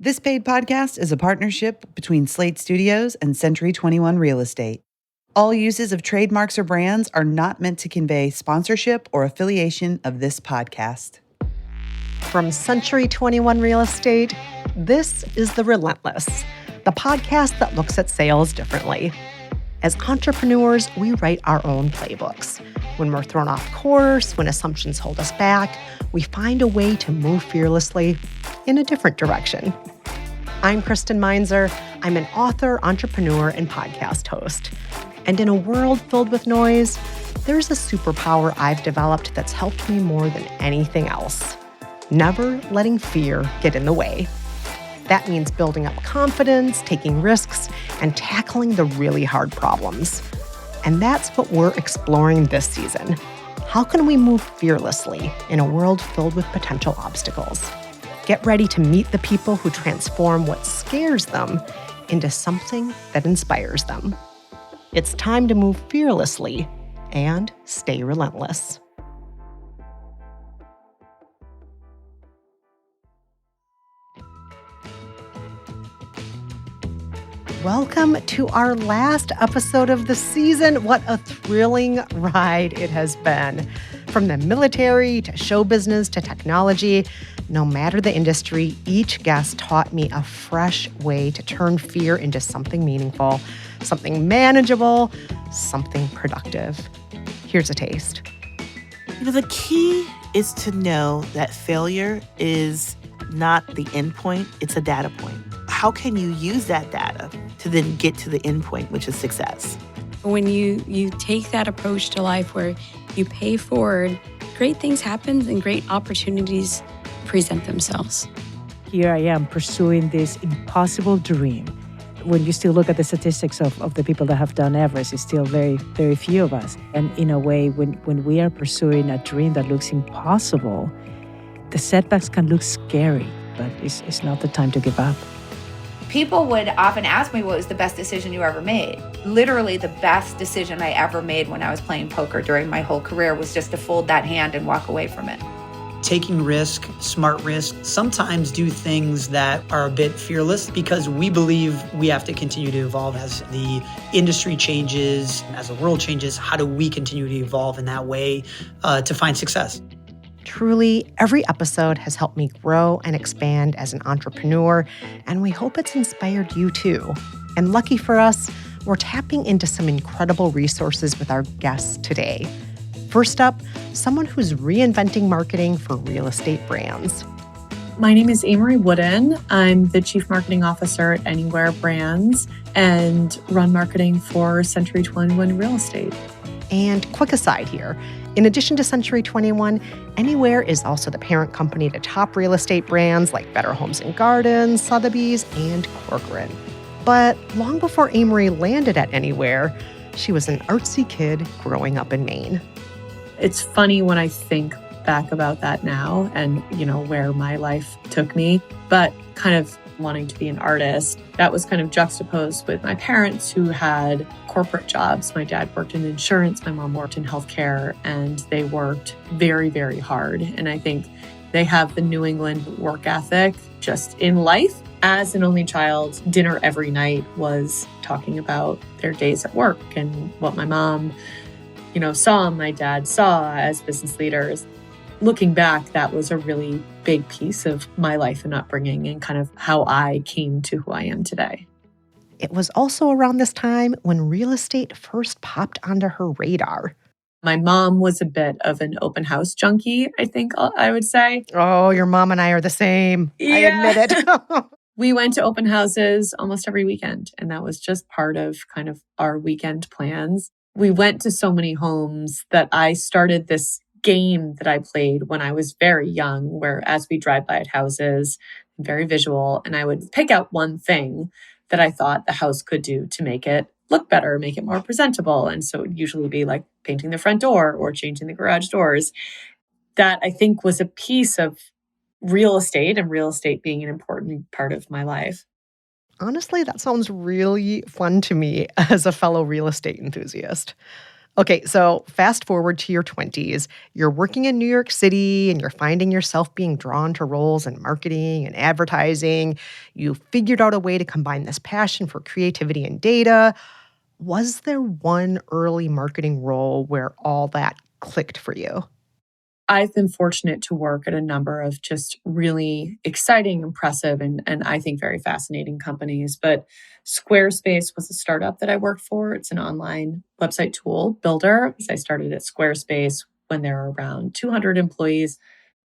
This paid podcast is a partnership between Slate Studios and Century 21 Real Estate. All uses of trademarks or brands are not meant to convey sponsorship or affiliation of this podcast. From Century 21 Real Estate, this is The Relentless, the podcast that looks at sales differently. As entrepreneurs, we write our own playbooks. When we're thrown off course, when assumptions hold us back, we find a way to move fearlessly in a different direction. I'm Kristen Meinzer. I'm an author, entrepreneur, and podcast host. And in a world filled with noise, there's a superpower I've developed that's helped me more than anything else. Never letting fear get in the way. That means building up confidence, taking risks, and tackling the really hard problems. And that's what we're exploring this season. How can we move fearlessly in a world filled with potential obstacles? Get ready to meet the people who transform what scares them into something that inspires them. It's time to move fearlessly and stay relentless. Welcome to our last episode of the season. What a thrilling ride it has been. From the military to show business to technology, no matter the industry, each guest taught me a fresh way to turn fear into something meaningful, something manageable, something productive. Here's a taste. The key is to know that failure is not the end point, it's a data point. How can you use that data to then get to the end point, which is success? When you take that approach to life where you pay forward, great things happen and great opportunities present themselves. Here I am pursuing this impossible dream. When you still look at the statistics of the people that have done Everest, it's still very, very few of us. And in a way, when we are pursuing a dream that looks impossible, the setbacks can look scary, but it's not the time to give up. People would often ask me what was the best decision you ever made. Literally the best decision I ever made when I was playing poker during my whole career was just to fold that hand and walk away from it. Taking risk, smart risk, sometimes do things that are a bit fearless because we believe we have to continue to evolve as the industry changes, as the world changes. How do we continue to evolve in that way to find success? Truly, every episode has helped me grow and expand as an entrepreneur, and we hope it's inspired you too. And lucky for us, we're tapping into some incredible resources with our guests today. First up, someone who's reinventing marketing for real estate brands. My name is Amory Wooden. I'm the Chief Marketing Officer at Anywhere Brands and run marketing for Century 21 Real Estate. And quick aside here, in addition to Century 21, Anywhere is also the parent company to top real estate brands like Better Homes and Gardens, Sotheby's, and Corcoran. But long before Amory landed at Anywhere, she was an artsy kid growing up in Maine. It's funny when I think back about that now and, where my life took me, but kind of wanting to be an artist, that was kind of juxtaposed with my parents who had corporate jobs. My dad worked in insurance, my mom worked in healthcare, and they worked very, very hard. And I think they have the New England work ethic just in life. As an only child, dinner every night was talking about their days at work and what my mom, saw and my dad saw as business leaders. Looking back, that was a really big piece of my life and upbringing and kind of how I came to who I am today. It was also around this time when real estate first popped onto her radar. My mom was a bit of an open house junkie, I think I would say. Oh, your mom and I are the same. Yeah. I admit it. We went to open houses almost every weekend, and that was just part of kind of our weekend plans. We went to so many homes that I started this game that I played when I was very young, where as we drive by at houses, very visual, and I would pick out one thing that I thought the house could do to make it look better, make it more presentable. And so it would usually be like painting the front door or changing the garage doors. That I think was a piece of real estate and real estate being an important part of my life. Honestly, that sounds really fun to me as a fellow real estate enthusiast. Okay, so fast forward to your 20s. You're working in New York City and you're finding yourself being drawn to roles in marketing and advertising. You figured out a way to combine this passion for creativity and data. Was there one early marketing role where all that clicked for you? I've been fortunate to work at a number of just really exciting, impressive, and I think very fascinating companies. But Squarespace was a startup that I worked for. It's an online website tool builder. I started at Squarespace when there were around 200 employees.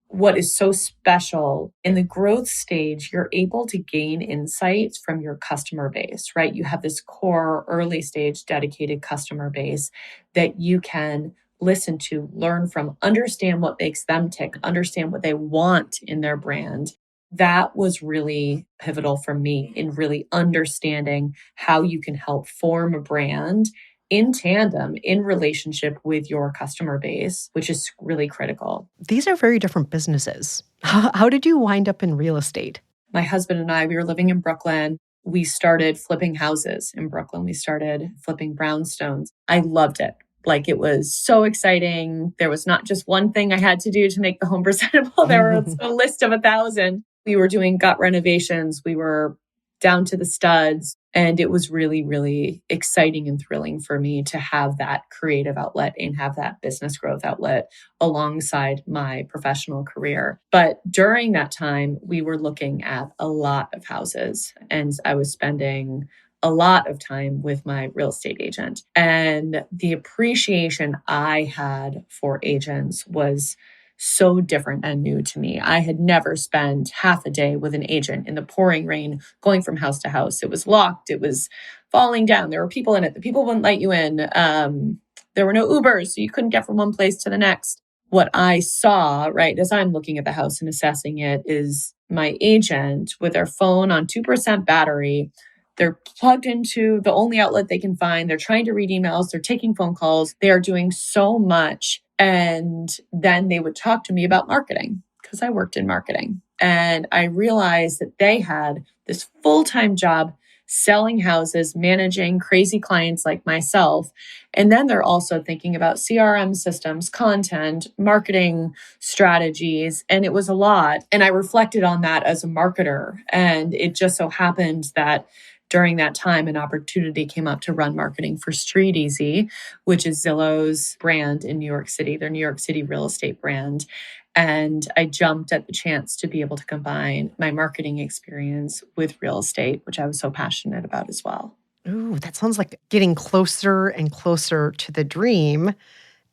What is so special in the growth stage, you're able to gain insights from your customer base, right? You have this core early stage dedicated customer base that you can listen to, learn from, understand what makes them tick, understand what they want in their brand. That was really pivotal for me in really understanding how you can help form a brand in tandem, in relationship with your customer base, which is really critical. These are very different businesses. How did you wind up in real estate? My husband and I, we were living in Brooklyn. We started flipping houses in Brooklyn. We started flipping brownstones. I loved it. Like, it was so exciting. There was not just one thing I had to do to make the home presentable. There was a list of 1,000. We were doing gut renovations. We were down to the studs. And it was really, really exciting and thrilling for me to have that creative outlet and have that business growth outlet alongside my professional career. But during that time, we were looking at a lot of houses, and I was spending a lot of time with my real estate agent. And the appreciation I had for agents was so different and new to me. I had never spent half a day with an agent in the pouring rain, going from house to house. It was locked. It was falling down. There were people in it. The people wouldn't let you in. There were no Ubers, so you couldn't get from one place to the next. What I saw, right, as I'm looking at the house and assessing it, is my agent with their phone on 2% battery. They're plugged into the only outlet they can find. They're trying to read emails. They're taking phone calls. They are doing so much. And then they would talk to me about marketing because I worked in marketing. And I realized that they had this full-time job selling houses, managing crazy clients like myself. And then they're also thinking about CRM systems, content, marketing strategies. And it was a lot. And I reflected on that as a marketer. And it just so happened that during that time, an opportunity came up to run marketing for Street Easy, which is Zillow's brand in New York City, their New York City real estate brand. And I jumped at the chance to be able to combine my marketing experience with real estate, which I was so passionate about as well. Ooh, that sounds like getting closer and closer to the dream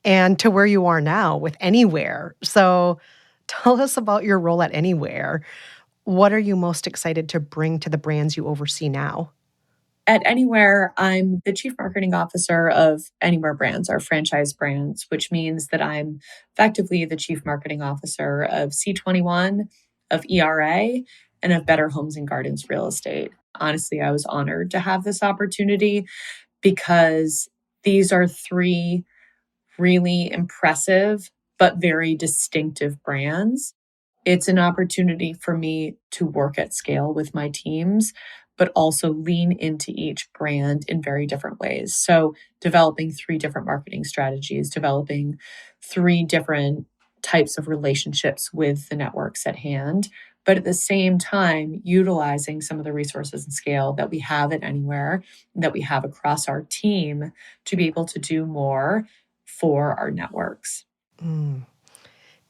and to where you are now with Anywhere. So tell us about your role at Anywhere. What are you most excited to bring to the brands you oversee now? At Anywhere, I'm the chief marketing officer of Anywhere Brands, our franchise brands, which means that I'm effectively the chief marketing officer of C21, of ERA, and of Better Homes and Gardens Real Estate. Honestly, I was honored to have this opportunity because these are three really impressive but very distinctive brands. It's an opportunity for me to work at scale with my teams, but also lean into each brand in very different ways. So developing 3 different marketing strategies, developing 3 different types of relationships with the networks at hand, but at the same time, utilizing some of the resources and scale that we have at Anywhere, that we have across our team to be able to do more for our networks.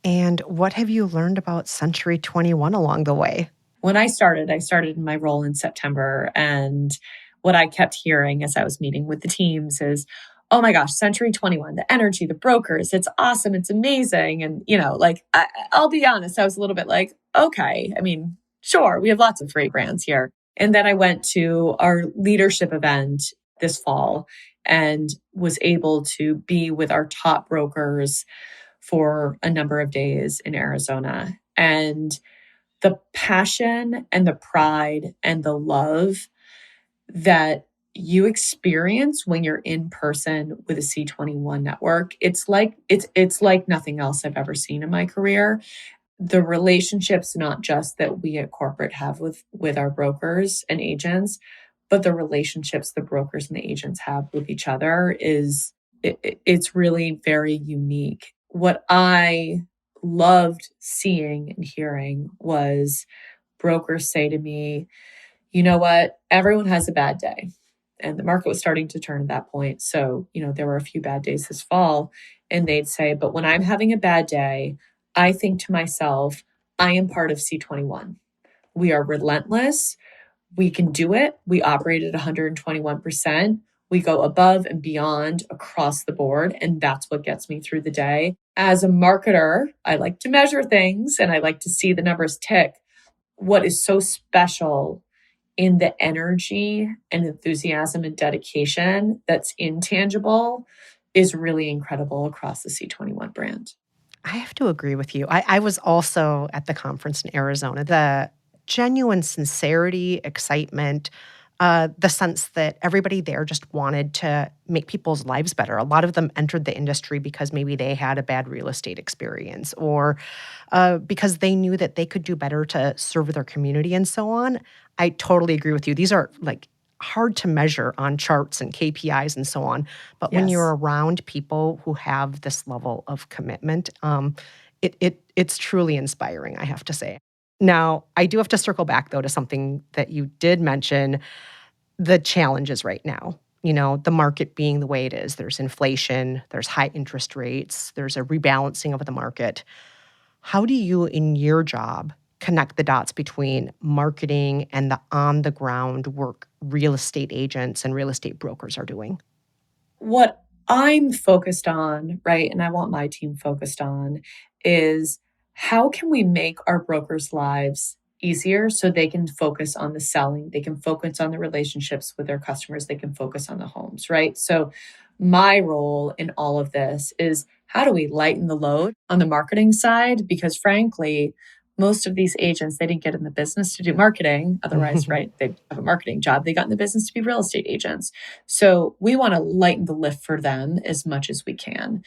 And what have you learned about Century 21 along the way? When I started in my role in September. And what I kept hearing as I was meeting with the teams is, oh my gosh, Century 21, the energy, the brokers, it's awesome. It's amazing. And, I'll be honest, I was a little bit like, okay, I mean, sure, we have lots of great brands here. And then I went to our leadership event this fall and was able to be with our top brokers for a number of days in Arizona. And the passion and the pride and the love that you experience when you're in person with a C21 network, it's like nothing else I've ever seen in my career. The relationships, not just that we at corporate have with our brokers and agents, but the relationships the brokers and the agents have with each other is it's really very unique. What I loved seeing and hearing was brokers say to me, you know what, everyone has a bad day. And the market was starting to turn at that point. So, there were a few bad days this fall. And they'd say, but when I'm having a bad day, I think to myself, I am part of C21. We are relentless. We can do it. We operate at 121%. We go above and beyond across the board. And that's what gets me through the day. As a marketer, I like to measure things and I like to see the numbers tick. What is so special in the energy and enthusiasm and dedication that's intangible is really incredible across the C21 brand. I have to agree with you. I was also at the conference in Arizona. The genuine sincerity, excitement, the sense that everybody there just wanted to make people's lives better. A lot of them entered the industry because maybe they had a bad real estate experience or because they knew that they could do better to serve their community and so on. I totally agree with you. These are like hard to measure on charts and KPIs and so on. But when Yes. you're around people who have this level of commitment, it's truly inspiring, I have to say. Now, I do have to circle back, though, to something that you did mention, the challenges right now. The market being the way it is. There's inflation, there's high interest rates, there's a rebalancing of the market. How do you, in your job, connect the dots between marketing and the on-the-ground work real estate agents and real estate brokers are doing? What I'm focused on, right, and I want my team focused on, is how can we make our brokers' lives easier so they can focus on the selling, they can focus on the relationships with their customers, they can focus on the homes, right? So my role in all of this is how do we lighten the load on the marketing side? Because frankly, most of these agents, they didn't get in the business to do marketing. Otherwise, right, they have a marketing job. They got in the business to be real estate agents. So we want to lighten the lift for them as much as we can.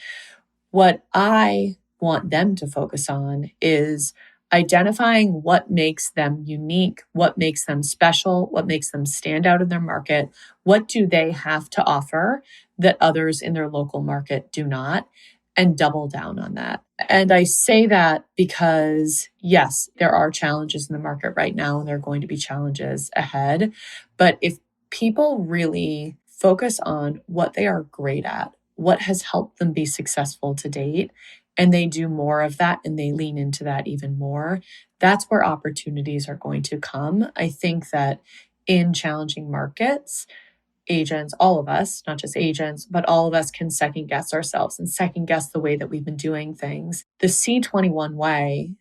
What I want them to focus on is identifying what makes them unique, what makes them special, what makes them stand out in their market. What do they have to offer that others in their local market do not? And double down on that. And I say that because, yes, there are challenges in the market right now, and there are going to be challenges ahead. But if people really focus on what they are great at, what has helped them be successful to date, and they do more of that and they lean into that even more, that's where opportunities are going to come. I think that in challenging markets, agents, all of us, not just agents, but all of us can second guess ourselves and second guess the way that we've been doing things. The C21 way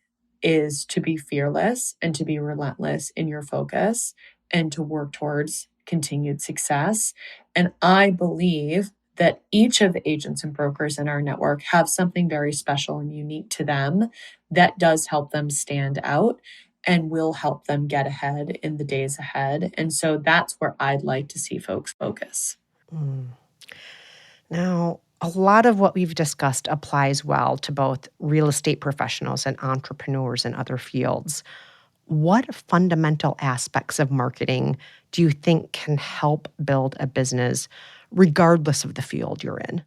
is to be fearless and to be relentless in your focus and to work towards continued success. And I believe that each of the agents and brokers in our network have something very special and unique to them that does help them stand out and will help them get ahead in the days ahead. And so that's where I'd like to see folks focus. Now, a lot of what we've discussed applies well to both real estate professionals and entrepreneurs in other fields. What fundamental aspects of marketing do you think can help build a business regardless of the field you're in?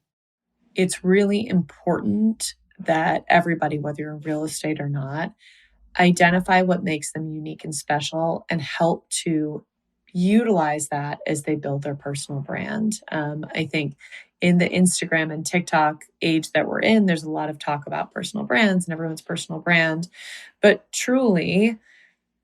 It's really important that everybody, whether you're in real estate or not, identify what makes them unique and special and help to utilize that as they build their personal brand. I think in the Instagram and TikTok age that we're in, there's a lot of talk about personal brands and everyone's personal brand. But truly,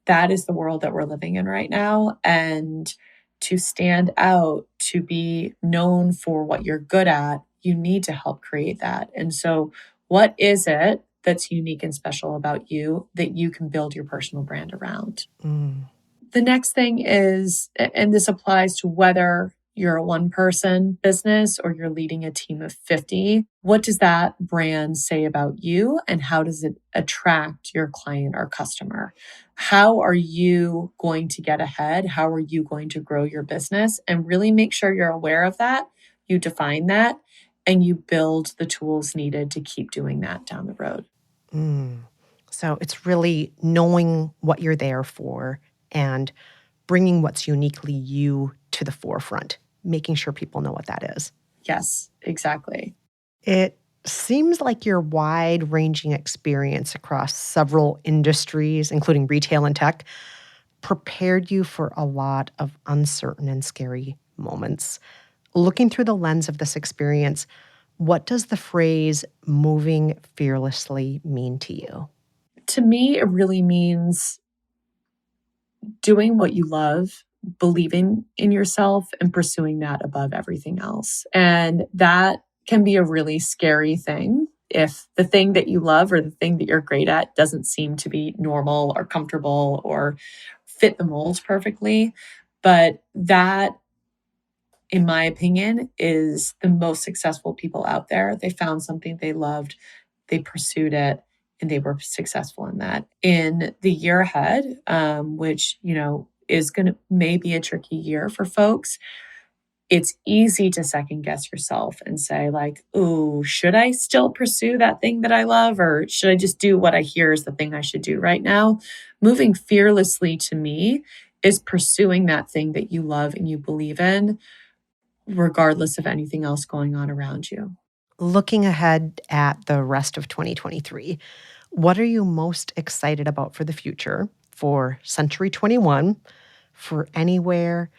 that is the world that we're living in right now. And to stand out, to be known for what you're good at, you need to help create that. And so what is it that's unique and special about you that you can build your personal brand around? The next thing is, and this applies to whether you're a one-person business or you're leading a team of 50, what does that brand say about you and how does it attract your client or customer? How are you going to get ahead? How are you going to grow your business? And really make sure you're aware of that, you define that, and you build the tools needed to keep doing that down the road. So it's really knowing what you're there for and bringing what's uniquely you to the forefront, making sure people know what that is. Yes, exactly. It seems like your wide-ranging experience across several industries, including retail and tech, prepared you for a lot of uncertain and scary moments. Looking through the lens of this experience, what does the phrase moving fearlessly mean to you? To me, it really means doing what you love, believing in yourself, and pursuing that above everything else. And that can be a really scary thing if the thing that you love or the thing that you're great at doesn't seem to be normal or comfortable or fit the molds perfectly. But that, in my opinion, is the most successful people out there. They found something they loved, they pursued it, and they were successful in that. In the year ahead, which, is going to maybe a tricky year for folks, it's easy to second guess yourself and say, like, "Ooh, should I still pursue that thing that I love? Or should I just do what I hear is the thing I should do right now?" Moving fearlessly to me is pursuing that thing that you love and you believe in, regardless of anything else going on around you. Looking ahead at the rest of 2023, what are you most excited about for the future, for Century 21, for Anywhere,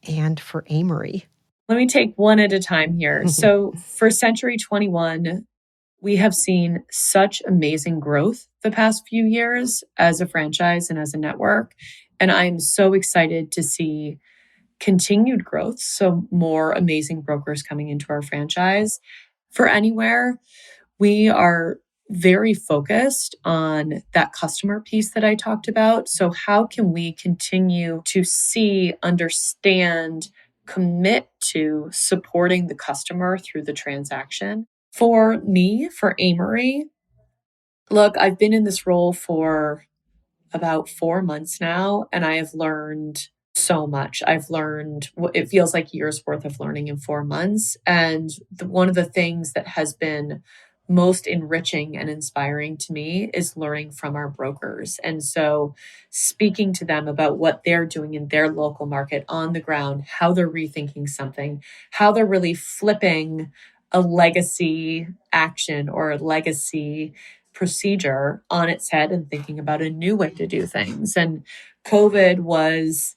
and for Amory? Let me take one at a time here. So for Century 21, we have seen such amazing growth the past few years as a franchise and as a network. And I'm so excited to see continued growth. So more amazing brokers coming into our franchise. For Anywhere, we are very focused on that customer piece that I talked about. So how can we continue to see, understand, commit to supporting the customer through the transaction? For me, for Amory, look, I've been in this role for about 4 months now, and I have learned so much. I've learned what it feels like years worth of learning in 4 months. And one of the things that has been most enriching and inspiring to me is learning from our brokers. And so speaking to them about what they're doing in their local market on the ground, how they're rethinking something, how they're really flipping a legacy action or a legacy procedure on its head and thinking about a new way to do things. And COVID was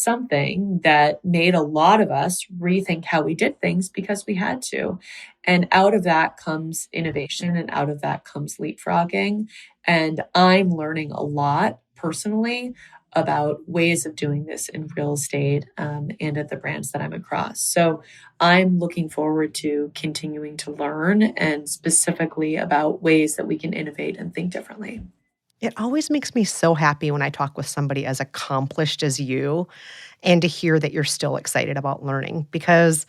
something that made a lot of us rethink how we did things because we had to. And out of that comes innovation, and out of that comes leapfrogging. And I'm learning a lot personally about ways of doing this in real estate and at the brands that I'm across. So I'm looking forward to continuing to learn, and specifically about ways that we can innovate and think differently. It always makes me so happy when I talk with somebody as accomplished as you and to hear that you're still excited about learning, because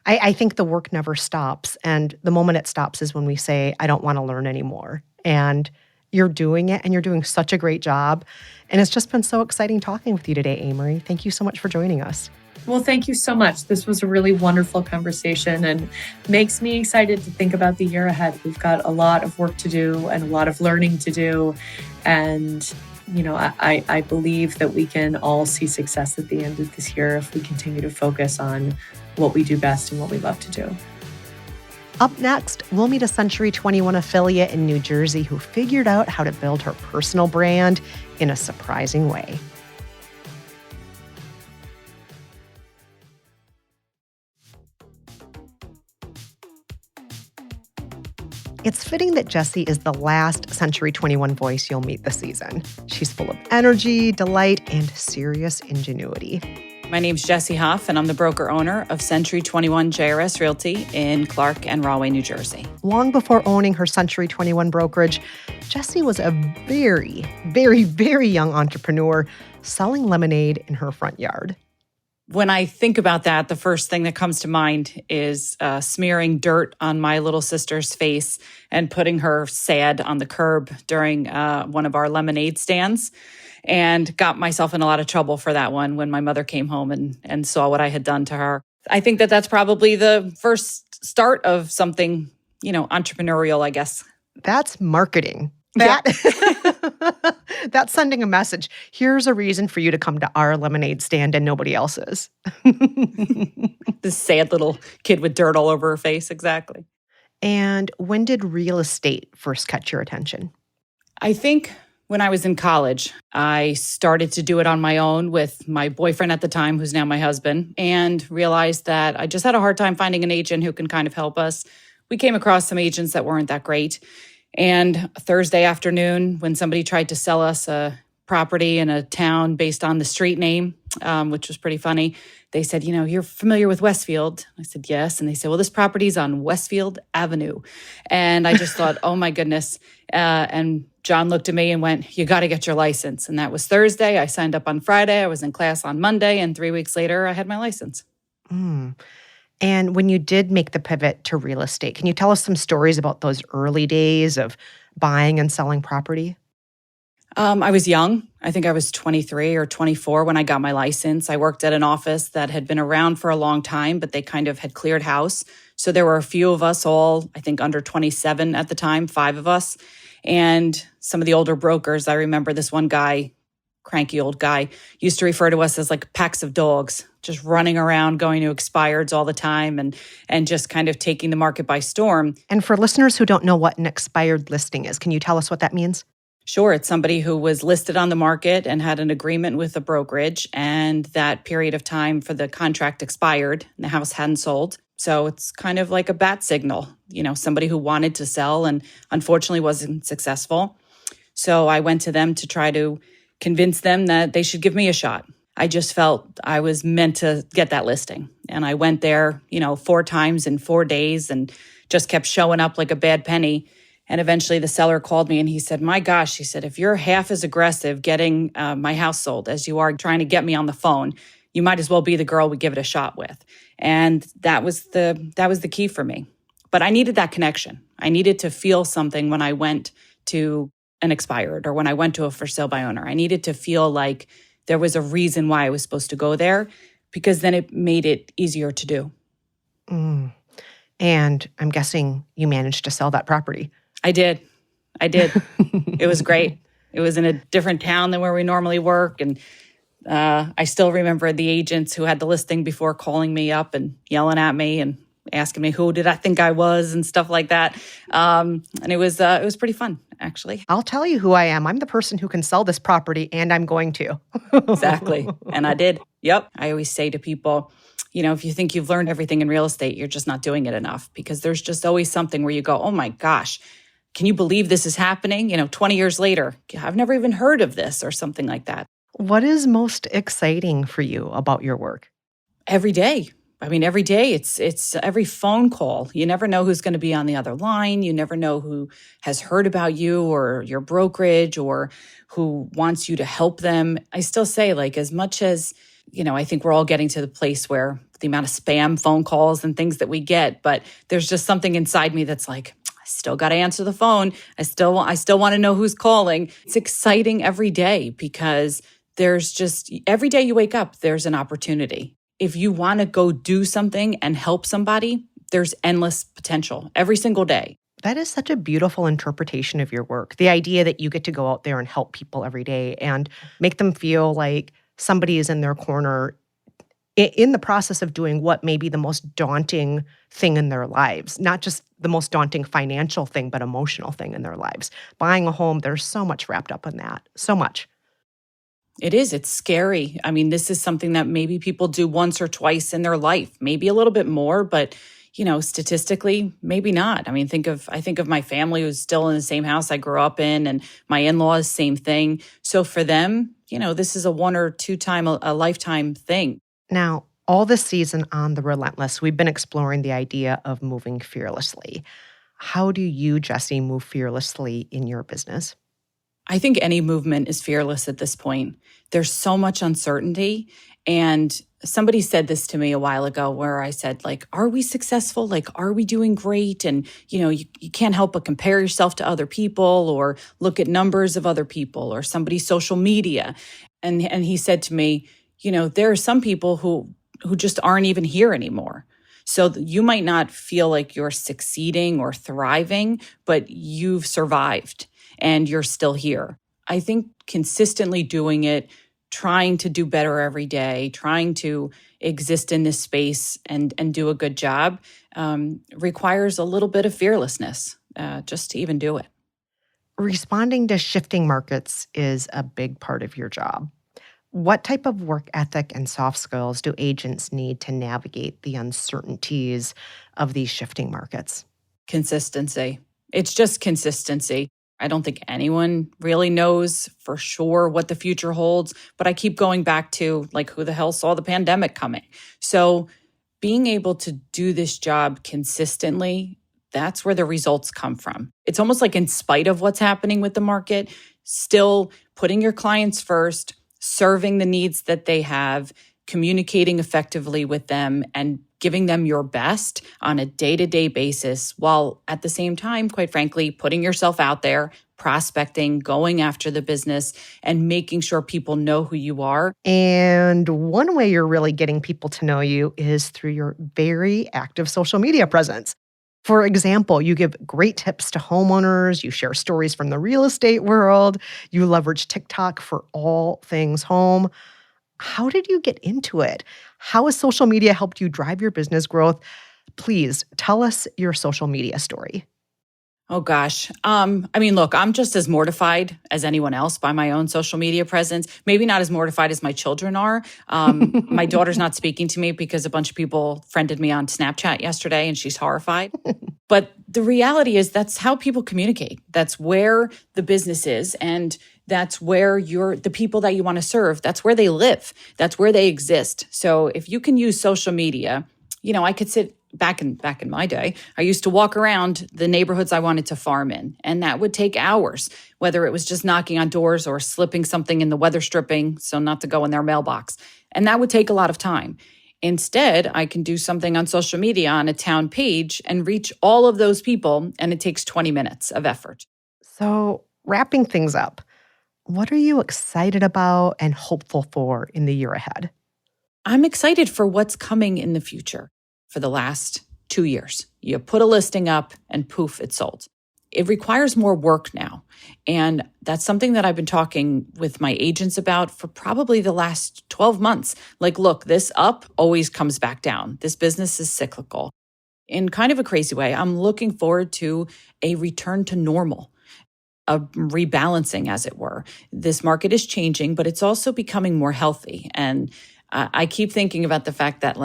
I think the work never stops. And the moment it stops is when we say, I don't want to learn anymore. And you're doing it, and you're doing such a great job. And it's just been so exciting talking with you today, Amory. Thank you so much for joining us. Well, thank you so much. This was a really wonderful conversation and makes me excited to think about the year ahead. We've got a lot of work to do and a lot of learning to do. And, I believe that we can all see success at the end of this year if we continue to focus on what we do best and what we love to do. Up next, we'll meet a Century 21 affiliate in New Jersey who figured out how to build her personal brand in a surprising way. It's fitting that Jessie is the last Century 21 voice you'll meet this season. She's full of energy, delight, and serious ingenuity. My name's Jessie Hoff, and I'm the broker-owner of Century 21 JRS Realty in Clark and Rahway, New Jersey. Long before owning her Century 21 brokerage, Jessie was a very, very, very young entrepreneur selling lemonade in her front yard. When I think about that, the first thing that comes to mind is smearing dirt on my little sister's face and putting her sad on the curb during one of our lemonade stands, and got myself in a lot of trouble for that one when my mother came home and saw what I had done to her. I think that that's probably the first start of something, entrepreneurial, I guess. That's marketing. That's sending a message. Here's a reason for you to come to our lemonade stand and nobody else's. This sad little kid with dirt all over her face. Exactly. And when did real estate first catch your attention? I think when I was in college, I started to do it on my own with my boyfriend at the time, who's now my husband, and realized that I just had a hard time finding an agent who can kind of help us. We came across some agents that weren't that great. And Thursday afternoon, when somebody tried to sell us a property in a town based on the street name, which was pretty funny, they said, you're familiar with Westfield? I said, yes. And they said, well, this property's on Westfield Avenue. And I just thought, oh my goodness. And John looked at me and went, you got to get your license. And that was Thursday. I signed up on Friday. I was in class on Monday. And 3 weeks later, I had my license. And when you did make the pivot to real estate, can you tell us some stories about those early days of buying and selling property? I was young. I think I was 23 or 24 when I got my license. I worked at an office that had been around for a long time, but they kind of had cleared house. So there were a few of us, all, I think, under 27 at the time, 5 of us. And some of the older brokers, I remember this one guy, cranky old guy, used to refer to us as like packs of dogs, just running around, going to expireds all the time and just kind of taking the market by storm. And for listeners who don't know what an expired listing is, can you tell us what that means? Sure. It's somebody who was listed on the market and had an agreement with a brokerage, and that period of time for the contract expired and the house hadn't sold. So it's kind of like a bat signal, somebody who wanted to sell and unfortunately wasn't successful. So I went to them to try to convince them that they should give me a shot. I just felt I was meant to get that listing. And I went there, 4 times in 4 days and just kept showing up like a bad penny. And eventually the seller called me and he said, my gosh, he said, if you're half as aggressive getting my house sold as you are trying to get me on the phone, you might as well be the girl we give it a shot with. And that was the key for me. But I needed that connection. I needed to feel something when I went to an expired or when I went to a for sale by owner. I needed to feel like there was a reason why I was supposed to go there, because then it made it easier to do. And I'm guessing you managed to sell that property. I did. It was great. It was in a different town than where we normally work. And I still remember the agents who had the listing before calling me up and yelling at me and asking me who did I think I was and stuff like that. And it was pretty fun, actually. I'll tell you who I am. I'm the person who can sell this property, and I'm going to. Exactly. And I did. Yep. I always say to people, if you think you've learned everything in real estate, you're just not doing it enough, because there's just always something where you go, oh my gosh, can you believe this is happening? 20 years later, I've never even heard of this or something like that. What is most exciting for you about your work? Every day. Every day it's every phone call. You never know who's going to be on the other line. You never know who has heard about you or your brokerage or who wants you to help them. I still say, as much as, I think we're all getting to the place where the amount of spam phone calls and things that we get, but there's just something inside me that's like, I still got to answer the phone. I still want to know who's calling. It's exciting every day, because there's just, every day you wake up, there's an opportunity. If you want to go do something and help somebody, there's endless potential every single day. That is such a beautiful interpretation of your work. The idea that you get to go out there and help people every day and make them feel like somebody is in their corner in the process of doing what may be the most daunting thing in their lives, not just the most daunting financial thing, but emotional thing in their lives. Buying a home, there's so much wrapped up in that, so much. It is. It's scary. This is something that maybe people do once or twice in their life, maybe a little bit more, but statistically, maybe not. I think of my family who's still in the same house I grew up in, and my in-laws, same thing. So for them, this is a 1 or 2 time a lifetime thing. Now, all this season on The Relentless, we've been exploring the idea of moving fearlessly. How do you, Jessie, move fearlessly in your business? I think any movement is fearless at this point. There's so much uncertainty. And somebody said this to me a while ago, where I said, are we successful? Are we doing great? And, you can't help but compare yourself to other people or look at numbers of other people or somebody's social media. And he said to me, there are some people who just aren't even here anymore. So you might not feel like you're succeeding or thriving, but you've survived. and you're still here. I think consistently doing it, trying to do better every day, trying to exist in this space and do a good job requires a little bit of fearlessness just to even do it. Responding to shifting markets is a big part of your job. What type of work ethic and soft skills do agents need to navigate the uncertainties of these shifting markets? Consistency. It's just consistency. I don't think anyone really knows for sure what the future holds, but I keep going back to like, who the hell saw the pandemic coming? So being able to do this job consistently, that's where the results come from. It's almost like in spite of what's happening with the market, still putting your clients first, serving the needs that they have, communicating effectively with them, and giving them your best on a day-to-day basis, while at the same time, quite frankly, putting yourself out there, prospecting, going after the business, and making sure people know who you are. And one way you're really getting people to know you is through your very active social media presence. For example, you give great tips to homeowners, you share stories from the real estate world, you leverage TikTok for all things home. How did you get into it? How has social media helped you drive your business growth? Please tell us your social media story. Oh gosh. Look, I'm just as mortified as anyone else by my own social media presence. Maybe not as mortified as my children are. My daughter's not speaking to me because a bunch of people friended me on Snapchat yesterday and she's horrified. But the reality is that's how people communicate. That's where the business is, and that's where the people that you want to serve, that's where they live. That's where they exist. So if you can use social media, I could sit back in my day, I used to walk around the neighborhoods I wanted to farm in, and that would take hours, whether it was just knocking on doors or slipping something in the weather stripping so not to go in their mailbox. And that would take a lot of time. Instead, I can do something on social media on a town page and reach all of those people, and it takes 20 minutes of effort. So, wrapping things up, what are you excited about and hopeful for in the year ahead? I'm excited for what's coming in the future. For the last 2 years, you put a listing up and poof, it's sold. It requires more work now. And that's something that I've been talking with my agents about for probably the last 12 months. Like, look, this up always comes back down. This business is cyclical. In kind of a crazy way, I'm looking forward to a return to normal, a rebalancing, as it were. This market is changing, but it's also becoming more healthy. And I keep thinking about the fact that,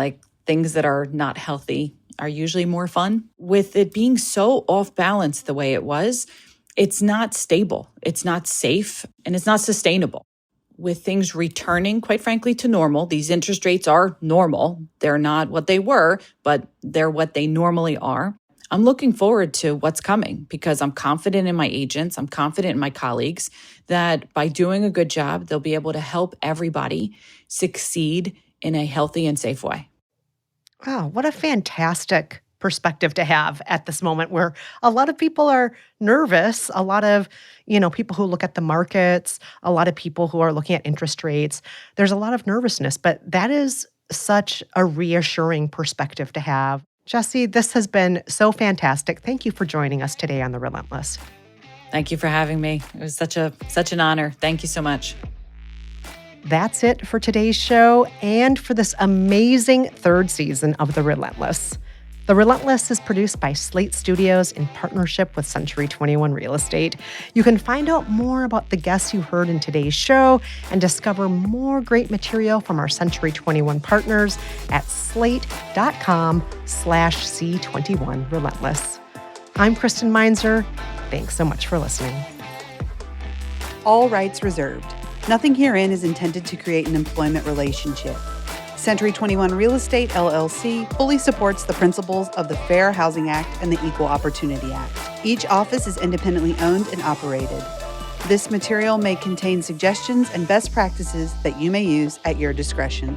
things that are not healthy are usually more fun. With it being so off balance the way it was, it's not stable, it's not safe, and it's not sustainable. With things returning, quite frankly, to normal, these interest rates are normal. They're not what they were, but they're what they normally are. I'm looking forward to what's coming because I'm confident in my agents, I'm confident in my colleagues that by doing a good job, they'll be able to help everybody succeed in a healthy and safe way. Wow, what a fantastic perspective to have at this moment where a lot of people are nervous, a lot of, people who look at the markets, a lot of people who are looking at interest rates. There's a lot of nervousness, but that is such a reassuring perspective to have. Jessie, this has been so fantastic. Thank you for joining us today on The Relentless. Thank you for having me. It was such an honor. Thank you so much. That's it for today's show and for this amazing third season of The Relentless. The Relentless is produced by Slate Studios in partnership with Century 21 Real Estate. You can find out more about the guests you heard in today's show and discover more great material from our Century 21 partners at slate.com/C21 Relentless. I'm Kristen Meinzer. Thanks so much for listening. All rights reserved. Nothing herein is intended to create an employment relationship. Century 21 Real Estate, LLC, fully supports the principles of the Fair Housing Act and the Equal Opportunity Act. Each office is independently owned and operated. This material may contain suggestions and best practices that you may use at your discretion.